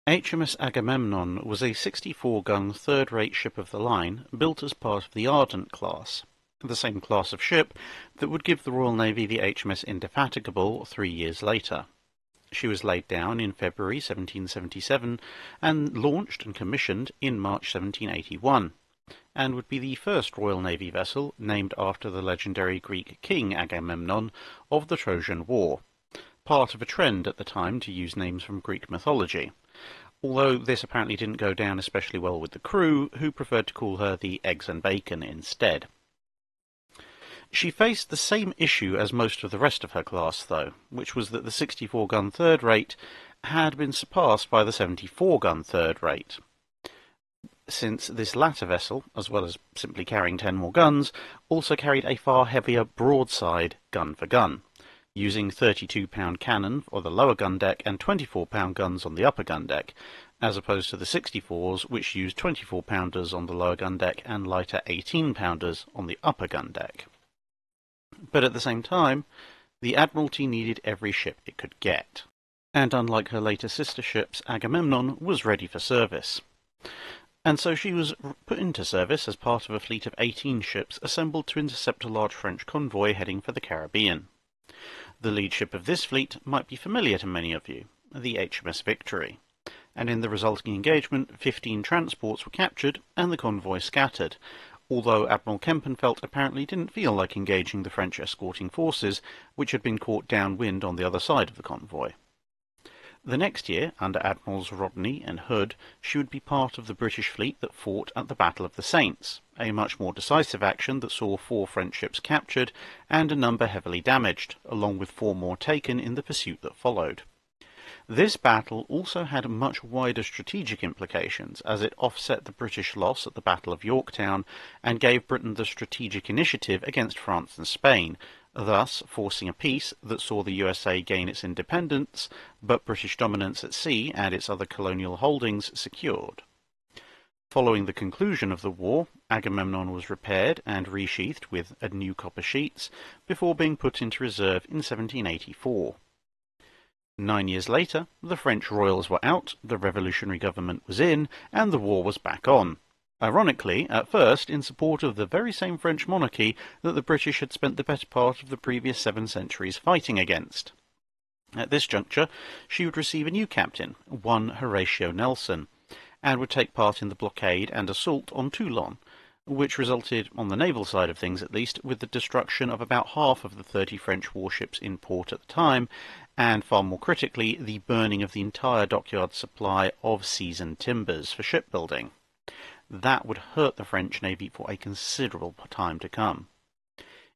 HMS Agamemnon was a 64-gun third-rate ship of the line built as part of the Ardent class, the same class of ship that would give the Royal Navy the HMS Indefatigable 3 years later. She was laid down in February 1777 and launched and commissioned in March 1781, and would be the first Royal Navy vessel named after the legendary Greek king Agamemnon of the Trojan War, part of a trend at the time to use names from Greek mythology, although this apparently didn't go down especially well with the crew, who preferred to call her the Eggs and Bacon instead. She faced the same issue as most of the rest of her class, though, which was that the 64-gun third rate had been surpassed by the 74-gun third rate, since this latter vessel, as well as simply carrying 10 more guns, also carried a far heavier broadside gun for gun, using 32-pound cannon for the lower gun deck and 24-pound guns on the upper gun deck, as opposed to the 64s, which used 24-pounders on the lower gun deck and lighter 18-pounders on the upper gun deck. But at the same time, the Admiralty needed every ship it could get, and unlike her later sister ships, Agamemnon was ready for service. And so she was put into service as part of a fleet of 18 ships assembled to intercept a large French convoy heading for the Caribbean. The lead ship of this fleet might be familiar to many of you, the HMS Victory, and in the resulting engagement 15 transports were captured and the convoy scattered, although Admiral Kempenfelt apparently didn't feel like engaging the French escorting forces, which had been caught downwind on the other side of the convoy. The next year, under Admirals Rodney and Hood, she would be part of the British fleet that fought at the Battle of the Saints, a much more decisive action that saw 4 French ships captured and a number heavily damaged, along with 4 more taken in the pursuit that followed. This battle also had much wider strategic implications, as it offset the British loss at the Battle of Yorktown and gave Britain the strategic initiative against France and Spain, thus forcing a peace that saw the USA gain its independence, but British dominance at sea and its other colonial holdings secured. Following the conclusion of the war, Agamemnon was repaired and resheathed with new copper sheets before being put into reserve in 1784. 9 years later, the French royals were out, the revolutionary government was in, and the war was back on. Ironically, at first in support of the very same French monarchy that the British had spent the better part of the previous 7 centuries fighting against. At this juncture, she would receive a new captain, one Horatio Nelson, and would take part in the blockade and assault on Toulon, which resulted, on the naval side of things at least, with the destruction of about half of the 30 French warships in port at the time, and far more critically, the burning of the entire dockyard supply of seasoned timbers for shipbuilding. That would hurt the French Navy for a considerable time to come.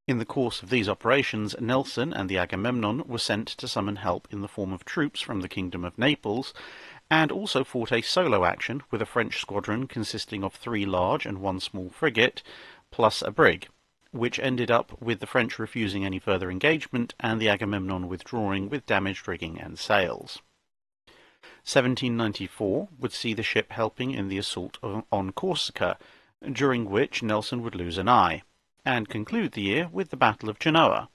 In the course of these operations, Nelson and the Agamemnon were sent to summon help in the form of troops from the Kingdom of Naples, and also fought a solo action with a French squadron consisting of 3 large and 1 small frigate, plus a brig, which ended up with the French refusing any further engagement and the Agamemnon withdrawing with damaged rigging and sails. 1794 would see the ship helping in the assault on Corsica, during which Nelson would lose an eye, and conclude the year with the Battle of Genoa,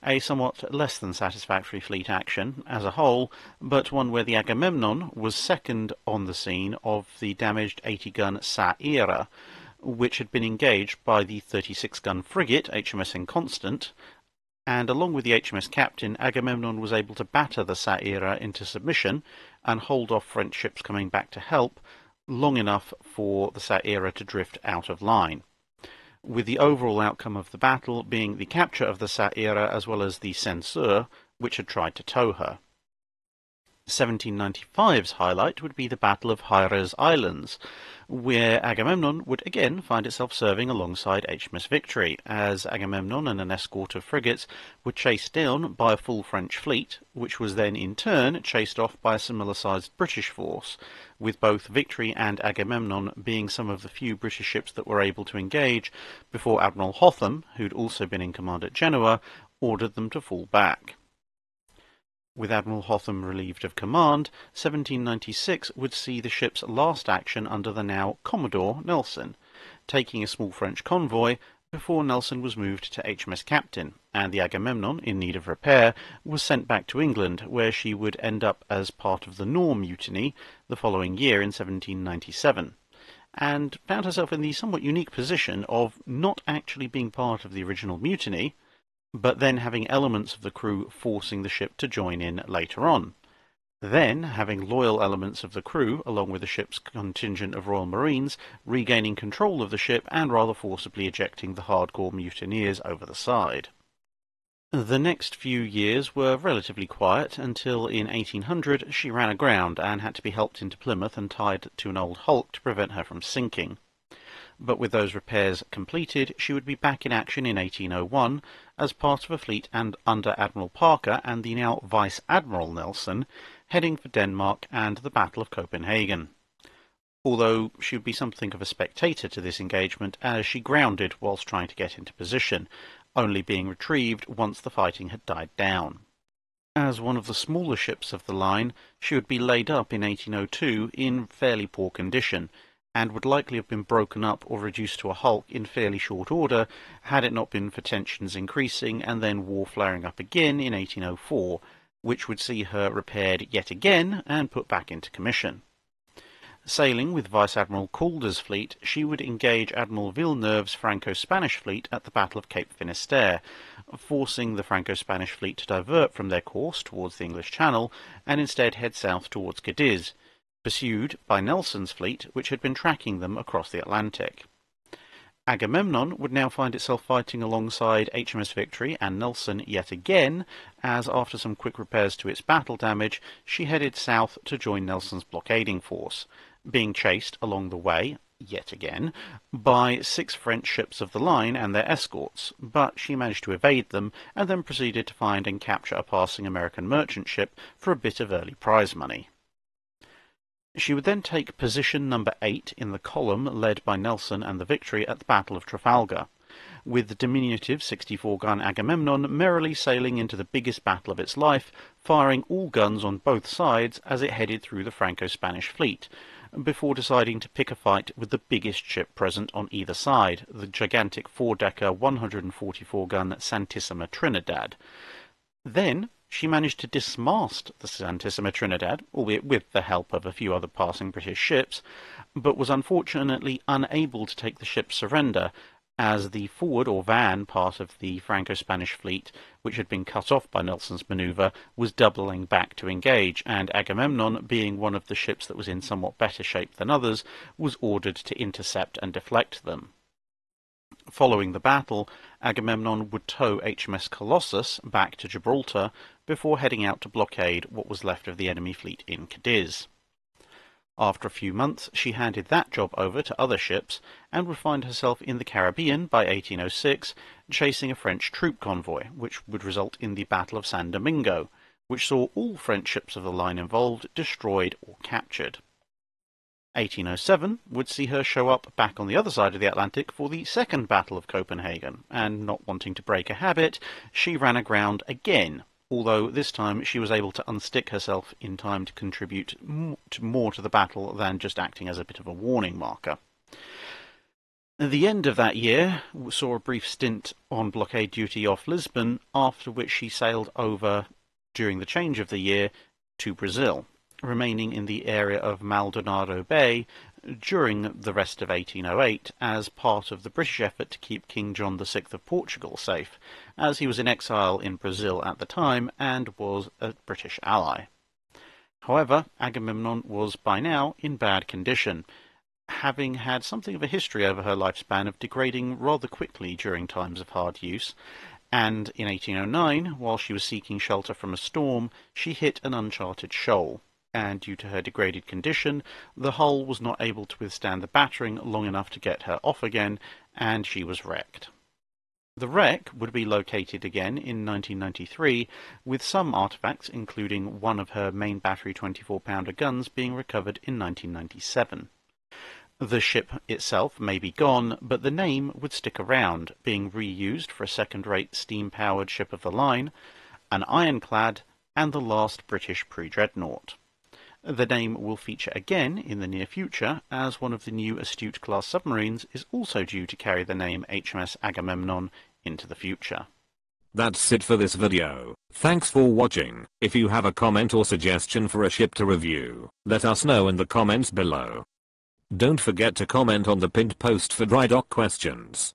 a somewhat less than satisfactory fleet action as a whole, but one where the Agamemnon was second on the scene of the damaged 80-gun Saira, which had been engaged by the 36-gun frigate HMS Inconstant, and along with the HMS captain, Agamemnon was able to batter the Saira into submission and hold off French ships coming back to help long enough for the Saira to drift out of line, with the overall outcome of the battle being the capture of the Saira as well as the Censeur, which had tried to tow her. 1795's highlight would be the Battle of Hyres Islands, where Agamemnon would again find itself serving alongside HMS Victory, as Agamemnon and an escort of frigates were chased down by a full French fleet, which was then in turn chased off by a similar-sized British force, with both Victory and Agamemnon being some of the few British ships that were able to engage before Admiral Hotham, who'd also been in command at Genoa, ordered them to fall back. With Admiral Hotham relieved of command, 1796 would see the ship's last action under the now Commodore Nelson, taking a small French convoy, before Nelson was moved to HMS Captain, and the Agamemnon, in need of repair, was sent back to England, where she would end up as part of the Nore mutiny the following year in 1797, and found herself in the somewhat unique position of not actually being part of the original mutiny, but then having elements of the crew forcing the ship to join in later on. Then, having loyal elements of the crew, along with the ship's contingent of Royal Marines, regaining control of the ship and rather forcibly ejecting the hardcore mutineers over the side. The next few years were relatively quiet until in 1800 she ran aground and had to be helped into Plymouth and tied to an old hulk to prevent her from sinking. But with those repairs completed, she would be back in action in 1801 as part of a fleet and under Admiral Parker and the now Vice Admiral Nelson, heading for Denmark and the Battle of Copenhagen. Although she would be something of a spectator to this engagement, as she grounded whilst trying to get into position, only being retrieved once the fighting had died down. As one of the smaller ships of the line, she would be laid up in 1802 in fairly poor condition, and would likely have been broken up or reduced to a hulk in fairly short order had it not been for tensions increasing and then war flaring up again in 1804, which would see her repaired yet again and put back into commission. Sailing with Vice Admiral Calder's fleet, she would engage Admiral Villeneuve's Franco-Spanish fleet at the Battle of Cape Finisterre, forcing the Franco-Spanish fleet to divert from their course towards the English Channel and instead head south towards Cadiz, pursued by Nelson's fleet, which had been tracking them across the Atlantic. Agamemnon would now find itself fighting alongside HMS Victory and Nelson yet again, as after some quick repairs to its battle damage, she headed south to join Nelson's blockading force, being chased along the way, yet again, by 6 French ships of the line and their escorts, but she managed to evade them and then proceeded to find and capture a passing American merchant ship for a bit of early prize money. She would then take position number 8 in the column led by Nelson and the Victory at the Battle of Trafalgar, with the diminutive 64-gun Agamemnon merrily sailing into the biggest battle of its life, firing all guns on both sides as it headed through the Franco-Spanish fleet, before deciding to pick a fight with the biggest ship present on either side, the gigantic 4-decker 144-gun Santissima Trinidad. Then she managed to dismast the Santissima Trinidad, albeit with the help of a few other passing British ships, but was unfortunately unable to take the ship's surrender, as the forward or van part of the Franco-Spanish fleet, which had been cut off by Nelson's manoeuvre, was doubling back to engage, and Agamemnon, being one of the ships that was in somewhat better shape than others, was ordered to intercept and deflect them. Following the battle, Agamemnon would tow HMS Colossus back to Gibraltar before heading out to blockade what was left of the enemy fleet in Cadiz. After a few months, she handed that job over to other ships and would find herself in the Caribbean by 1806, chasing a French troop convoy, which would result in the Battle of San Domingo, which saw all French ships of the line involved destroyed or captured. 1807 would see her show up back on the other side of the Atlantic for the Second Battle of Copenhagen, and not wanting to break a habit, she ran aground again, although this time she was able to unstick herself in time to contribute more to the battle than just acting as a bit of a warning marker. The end of that year saw a brief stint on blockade duty off Lisbon, after which she sailed over, during the change of the year, to Brazil, remaining in the area of Maldonado Bay during the rest of 1808 as part of the British effort to keep King John VI of Portugal safe, as he was in exile in Brazil at the time and was a British ally. However, Agamemnon was by now in bad condition, having had something of a history over her lifespan of degrading rather quickly during times of hard use, and in 1809, while she was seeking shelter from a storm, she hit an uncharted shoal, and due to her degraded condition, the hull was not able to withstand the battering long enough to get her off again, and she was wrecked. The wreck would be located again in 1993, with some artefacts, including one of her main battery 24-pounder guns, being recovered in 1997. The ship itself may be gone, but the name would stick around, being reused for a second-rate steam-powered ship of the line, an ironclad, and the last British pre-dreadnought. The name will feature again in the near future, as one of the new Astute-class submarines is also due to carry the name HMS Agamemnon into the future. That's it for this video. Thanks for watching. If you have a comment or suggestion for a ship to review, let us know in the comments below. Don't forget to comment on the pinned post for dry dock questions.